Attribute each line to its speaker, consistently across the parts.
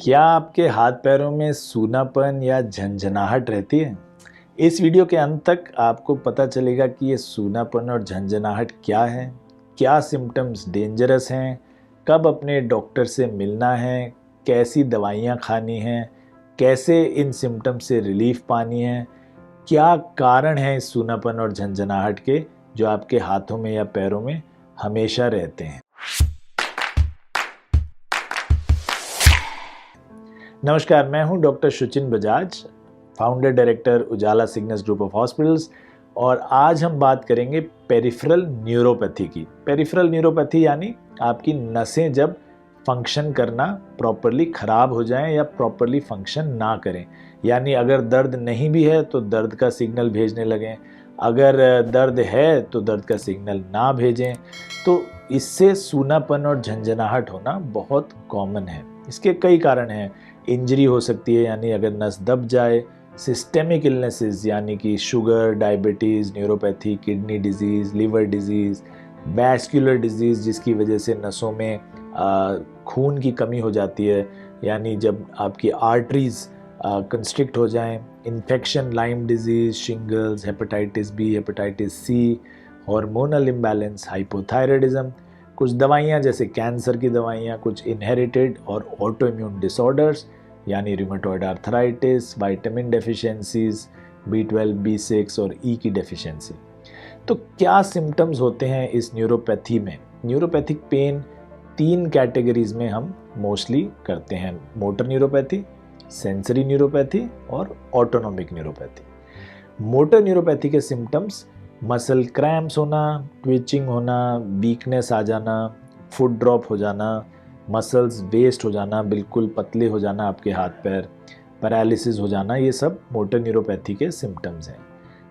Speaker 1: क्या आपके हाथ पैरों में सूनापन या झंझनाहट रहती है? इस वीडियो के अंत तक आपको पता चलेगा कि ये सूनापन और झंझनाहट क्या है, क्या सिम्टम्स डेंजरस हैं, कब अपने डॉक्टर से मिलना है, कैसी दवाइयाँ खानी हैं, कैसे इन सिम्टम्स से रिलीफ पानी है, क्या कारण है इस सूनापन और झंझनाहट के जो आपके हाथों में या पैरों में हमेशा रहते हैं। नमस्कार, मैं हूं doctor Shuchin Bajaj, founder director Ujala Cygnus group of hospitals, और आज हम बात करेंगे पेरिफेरल न्यूरोपैथी की। पेरिफेरल न्यूरोपैथी यानी आपकी नसें जब फंक्शन करना प्रॉपरली ख़राब हो जाएं या प्रॉपरली फंक्शन ना करें, यानी अगर दर्द नहीं भी है तो दर्द का सिग्नल भेजने लगें, अगर दर्द है तो दर्द का सिग्नल ना भेजें। तो इससे सूनापन और झंझनाहट होना बहुत कॉमन है। इसके कई कारण हैं। इंजरी हो सकती है, यानी अगर नस दब जाए, सिस्टेमिक इलनेसेस यानी कि sugar, diabetes, neuropathy, kidney disease, liver disease, vascular disease जिसकी वजह से नसों में खून की कमी हो जाती है, यानी जब आपकी आर्टरीज़ कंस्ट्रिक्ट हो जाएं, infection, Lyme disease, shingles, hepatitis B, hepatitis C, hormonal imbalance, hypothyroidism, कुछ दवाइयाँ जैसे कैंसर की दवाइयाँ, कुछ इनहेरिटेड और ऑटो इम्यून डिसऑर्डर्स यानी rheumatoid arthritis, vitamin deficiencies, B12, B6 और ई की डेफिशिएंसी। तो क्या सिम्टम्स होते हैं इस न्यूरोपैथी में? न्यूरोपैथिक पेन 3 कैटेगरीज में हम मोस्टली करते हैं: मोटर न्यूरोपैथी, सेंसरी न्यूरोपैथी और ऑटोनॉमिक न्यूरोपैथी। मोटर न्यूरोपैथी के सिम्टम्स मसल क्रैम्प्स होना, ट्विचिंग होना, वीकनेस आ जाना, फुट ड्रॉप हो जाना, मसल्स वेस्ट हो जाना, बिल्कुल पतले हो जाना आपके हाथ पैर, पैरालिसिस हो जाना, ये सब मोटर न्यूरोपैथी के सिम्टम्स हैं।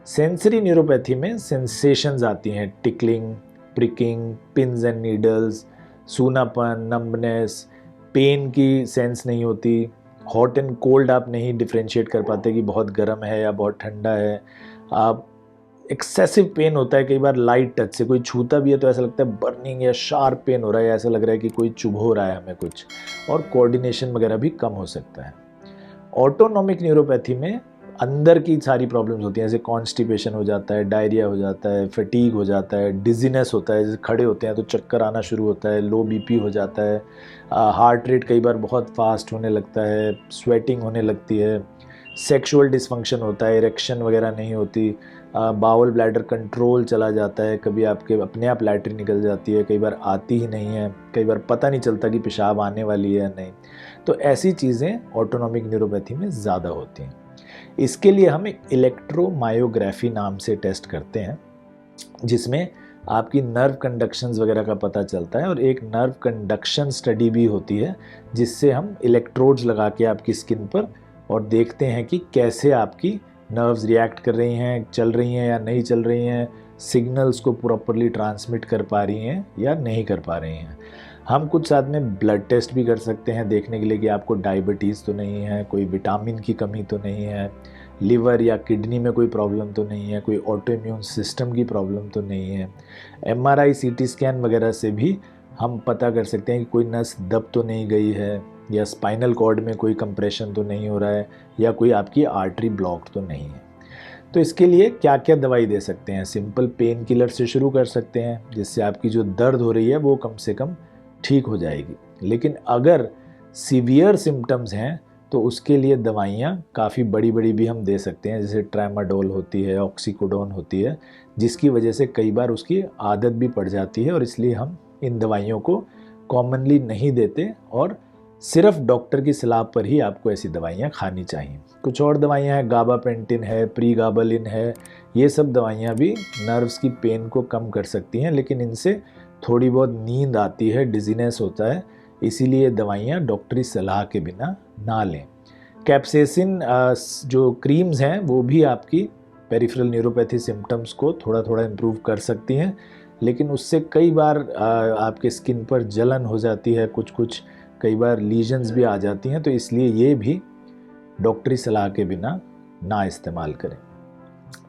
Speaker 1: सेंसरी न्यूरोपैथी में सेंसेशंस आती हैं: tickling, pricking, pins and needles, सूनापन, नंबनेस, पेन की सेंस नहीं होती, हॉट एंड कोल्ड आप नहीं डिफ्रेंशिएट कर पाते कि बहुत गर्म है या बहुत ठंडा है, आप एक्सेसिव पेन होता है। कई बार लाइट टच से कोई छूता भी है तो ऐसा लगता है बर्निंग या शार्प पेन हो रहा है, ऐसा लग रहा है कि कोई चुभो रहा है हमें कुछ, और कोऑर्डिनेशन वगैरह भी कम हो सकता है। ऑटोनॉमिक न्यूरोपैथी में अंदर की सारी प्रॉब्लम्स होती हैं, जैसे कॉन्स्टिपेशन हो जाता है, डायरिया हो जाता है, फटीग हो जाता है, डिजीनेस होता है, जैसे खड़े होते हैं तो चक्कर आना शुरू होता है, लो बीपी हो जाता है, हार्ट रेट कई बार बहुत फास्ट होने लगता है, स्वेटिंग होने लगती है, सेक्सुअल डिसफंक्शन होता है, इरेक्शन वगैरह नहीं होती, बाउल ब्लैडर कंट्रोल चला जाता है, कभी आपके अपने आप लैट्रिन निकल जाती है, कई बार आती ही नहीं है, कई बार पता नहीं चलता कि पेशाब आने वाली है या नहीं। तो ऐसी चीज़ें ऑटोनॉमिक न्यूरोपैथी में ज़्यादा होती हैं। इसके लिए हम एक इलेक्ट्रोमायोग्राफी नाम से टेस्ट करते हैं, जिसमें आपकी नर्व कंडक्शंस वगैरह का पता चलता है, और एक नर्व कंडक्शन स्टडी भी होती है जिससे हम इलेक्ट्रोड्स लगा के आपकी स्किन पर और देखते हैं कि कैसे आपकी नर्व्स रिएक्ट कर रही हैं, चल रही हैं या नहीं चल रही हैं, सिग्नल्स को प्रॉपरली ट्रांसमिट कर पा रही हैं या नहीं कर पा रही हैं। हम कुछ साथ में ब्लड टेस्ट भी कर सकते हैं देखने के लिए कि आपको डायबिटीज़ तो नहीं है, कोई विटामिन की कमी तो नहीं है, लिवर या किडनी में कोई प्रॉब्लम तो नहीं है, कोई ऑटो इम्यून सिस्टम की प्रॉब्लम तो नहीं है। MRI, CT स्कैन वगैरह से भी हम पता कर सकते हैं कि कोई नस दब तो नहीं गई है, या स्पाइनल कॉर्ड में कोई कंप्रेशन तो नहीं हो रहा है, या कोई आपकी आर्टरी ब्लॉक तो नहीं है। तो इसके लिए क्या क्या दवाई दे सकते हैं? सिंपल पेन किलर से शुरू कर सकते हैं, जिससे आपकी जो दर्द हो रही है वो कम से कम ठीक हो जाएगी। लेकिन अगर सीवियर सिम्टम्स हैं तो उसके लिए दवाइयाँ काफ़ी बड़ी बड़ी भी हम दे सकते हैं, जैसे ट्रामाडोल होती है, ऑक्सीकोडोन होती है, जिसकी वजह से कई बार उसकी आदत भी पड़ जाती है, और इसलिए हम इन दवाइयों को कॉमनली नहीं देते, और सिर्फ डॉक्टर की सलाह पर ही आपको ऐसी दवाइयाँ खानी चाहिए। कुछ और दवाइयाँ हैं, गाबापेंटिन है, प्रीगाबालिन है, ये सब दवाइयाँ भी नर्व्स की पेन को कम कर सकती हैं, लेकिन इनसे थोड़ी बहुत नींद आती है, डिजीनेस होता है, इसीलिए दवाइयाँ डॉक्टरी सलाह के बिना ना लें। कैप्सेसिन जो क्रीम्स हैं वो भी आपकी पेरिफेरल न्यूरोपैथी सिम्टम्स को थोड़ा थोड़ा इम्प्रूव कर सकती हैं, लेकिन उससे कई बार आपके स्किन पर जलन हो जाती है, कुछ कई बार लीजन्स भी आ जाती हैं, तो इसलिए ये भी डॉक्टरी सलाह के बिना ना इस्तेमाल करें।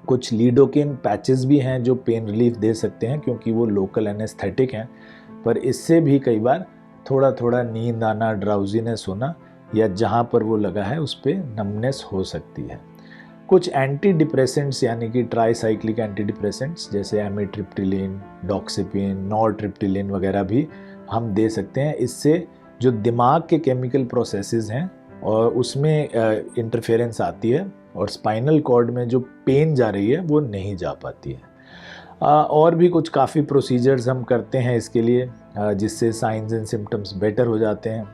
Speaker 1: कुछ लीडोकेन पैचेस भी हैं जो पेन रिलीफ दे सकते हैं, क्योंकि वो लोकल एनेस्थेटिक हैं, पर इससे भी कई बार थोड़ा थोड़ा नींद आना, ड्राउजीनेस होना, या जहाँ पर वो लगा है उस पर नमनेस हो सकती है। कुछ एंटी डिप्रेसेंट्स यानी कि ट्राईसाइक्लिक एंटी डिप्रेसेंट्स जैसे एमिट्रिप्टिलिन, डॉक्सिपिन, नॉरट्रिप्टिलिन वगैरह भी हम दे सकते हैं। इससे जो दिमाग के केमिकल प्रोसेसेस हैं और उसमें इंटरफेरेंस आती है और स्पाइनल कॉर्ड में जो पेन जा रही है वो नहीं जा पाती है। और भी कुछ काफ़ी प्रोसीजर्स हम करते हैं इसके लिए जिससे साइंस एंड सिम्टम्स बेटर हो जाते हैं।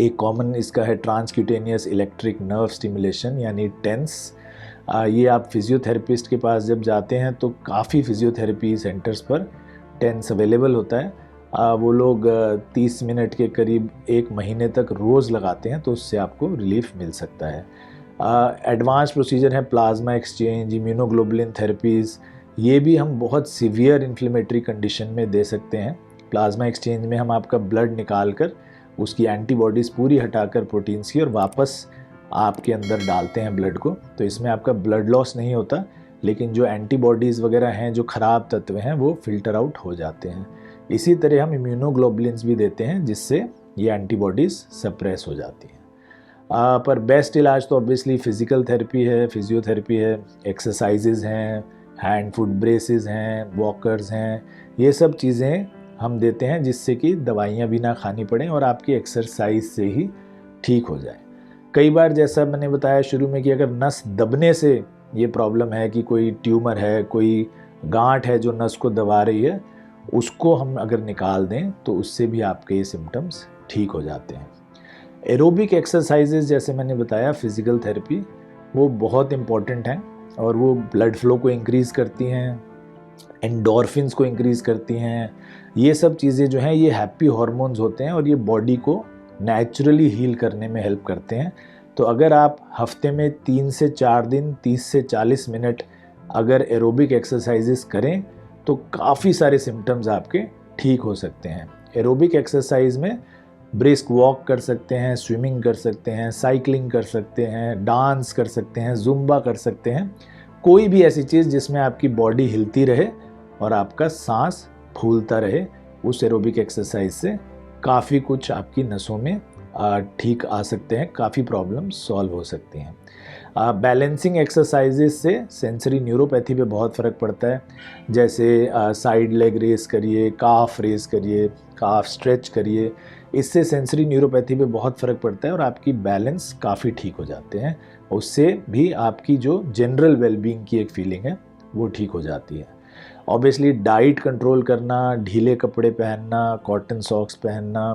Speaker 1: एक कॉमन इसका है ट्रांसक्यूटेनियस इलेक्ट्रिक नर्व स्टिमुलेशन यानी टेंस। ये आप फिजियोथेरेपिस्ट के पास जब जाते हैं तो काफ़ी फिजियोथेरेपी सेंटर्स पर टेंस अवेलेबल होता है। वो लोग 30 मिनट के करीब 1 महीने तक रोज़ लगाते हैं, तो उससे आपको रिलीफ मिल सकता है। एडवांस प्रोसीजर है प्लाज्मा एक्सचेंज, इम्यूनोग्लोबुलिन थेरेपीज़, ये भी हम बहुत सीवियर इन्फ्लेमेटरी कंडीशन में दे सकते हैं। प्लाज्मा एक्सचेंज में हम आपका ब्लड निकाल कर उसकी एंटीबॉडीज़ पूरी हटाकर प्रोटीन्स की और वापस आपके अंदर डालते हैं ब्लड को, तो इसमें आपका ब्लड लॉस नहीं होता, लेकिन जो एंटीबॉडीज़ वगैरह हैं, जो ख़राब तत्व हैं, वो फ़िल्टर आउट हो जाते हैं। इसी तरह हम इम्यूनोग्लोबुलिन्स भी देते हैं जिससे ये एंटीबॉडीज़ सप्रेस हो जाती हैं। पर बेस्ट इलाज तो ऑब्वियसली फ़िज़िकल थेरेपी है, फिजियोथेरेपी है, एक्सरसाइजेज़ हैं, हैंड फुट ब्रेसेस हैं, वॉकर्स हैं, ये सब चीज़ें हम देते हैं जिससे कि दवाइयाँ भी ना खानी पड़ें और आपकी एक्सरसाइज से ही ठीक हो जाए। कई बार जैसा मैंने बताया शुरू में कि अगर नस दबने से ये प्रॉब्लम है कि कोई ट्यूमर है, कोई गांठ है जो नस को दबा रही है, उसको हम अगर निकाल दें तो उससे भी आपके ये सिम्टम्स ठीक हो जाते हैं। एरोबिक एक्सरसाइजेज जैसे मैंने बताया, फिज़िकल थेरेपी, वो बहुत इम्पॉर्टेंट हैं और वो ब्लड फ्लो को इंक्रीज़ करती हैं, एंडोर्फिन्स को इंक्रीज़ करती हैं। ये सब चीज़ें जो हैं ये हैप्पी हार्मोन्स होते हैं और ये बॉडी को नेचुरली हील करने में हेल्प करते हैं। तो अगर आप हफ्ते में 3 से 4 दिन 30 से 40 मिनट अगर एरोबिक एक्सरसाइजेस करें तो काफ़ी सारे सिम्टम्स आपके ठीक हो सकते हैं। एरोबिक एक्सरसाइज में ब्रिस्क वॉक कर सकते हैं, स्विमिंग कर सकते हैं, साइकिलिंग कर सकते हैं, डांस कर सकते हैं, जुम्बा कर सकते हैं, कोई भी ऐसी चीज़ जिसमें आपकी बॉडी हिलती रहे और आपका सांस फूलता रहे, उस एरोबिक एक्सरसाइज से काफ़ी कुछ आपकी नसों में ठीक आ सकते हैं, काफ़ी प्रॉब्लम सॉल्व हो सकती हैं। बैलेंसिंग एक्सरसाइजेस से सेंसरी न्यूरोपैथी पे बहुत फ़र्क पड़ता है। जैसे साइड लेग रेस करिए, काफ रेस करिए, काफ स्ट्रेच करिए, इससे सेंसरी न्यूरोपैथी पे बहुत फ़र्क पड़ता है और आपकी बैलेंस काफ़ी ठीक हो जाते हैं। उससे भी आपकी जो जनरल वेलबींग की एक फीलिंग है वो ठीक हो जाती है। ऑब्वियसली डाइट कंट्रोल करना, ढीले कपड़े पहनना, कॉटन सॉक्स पहनना,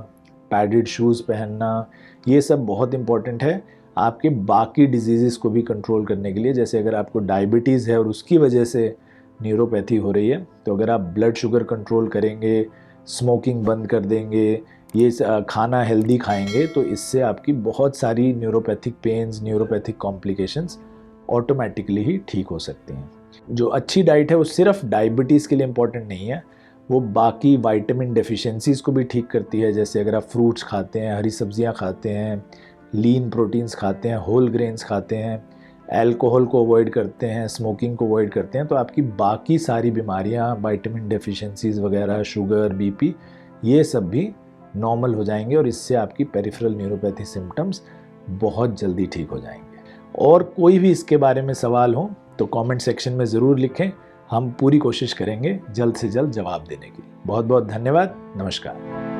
Speaker 1: पैडेड शूज़ पहनना, ये सब बहुत इम्पॉर्टेंट है आपके बाकी डिजीज़ को भी कंट्रोल करने के लिए। जैसे अगर आपको डायबिटीज़ है और उसकी वजह से न्यूरोपैथी हो रही है, तो अगर आप ब्लड शुगर कंट्रोल करेंगे, स्मोकिंग बंद कर देंगे, ये खाना हेल्दी खाएंगे, तो इससे आपकी बहुत सारी neuropathic pains, neuropathic complications automatically ही ठीक हो सकती हैं। जो अच्छी डाइट है वो सिर्फ डायबिटीज़ के लिए इम्पॉर्टेंट नहीं है, वो बाकी विटामिन डेफिशिएंसीज़ को भी ठीक करती है। जैसे अगर आप फ्रूट्स खाते हैं, हरी सब्जियां खाते हैं, लीन प्रोटीन्स खाते हैं, होल ग्रेन्स खाते हैं, अल्कोहल को अवॉइड करते हैं, स्मोकिंग को अवॉइड करते हैं, तो आपकी बाकी सारी बीमारियां, विटामिन डेफिशिएंसीज़ वगैरह, शुगर, बीपी, ये सब भी नॉर्मल हो जाएंगे और इससे आपकी पेरिफेरल न्यूरोपैथी सिम्टम्स बहुत जल्दी ठीक हो जाएंगे। और कोई भी इसके बारे में सवाल हो तो कमेंट सेक्शन में ज़रूर लिखें, हम पूरी कोशिश करेंगे जल्द से जल्द जवाब देने की। बहुत बहुत धन्यवाद। नमस्कार।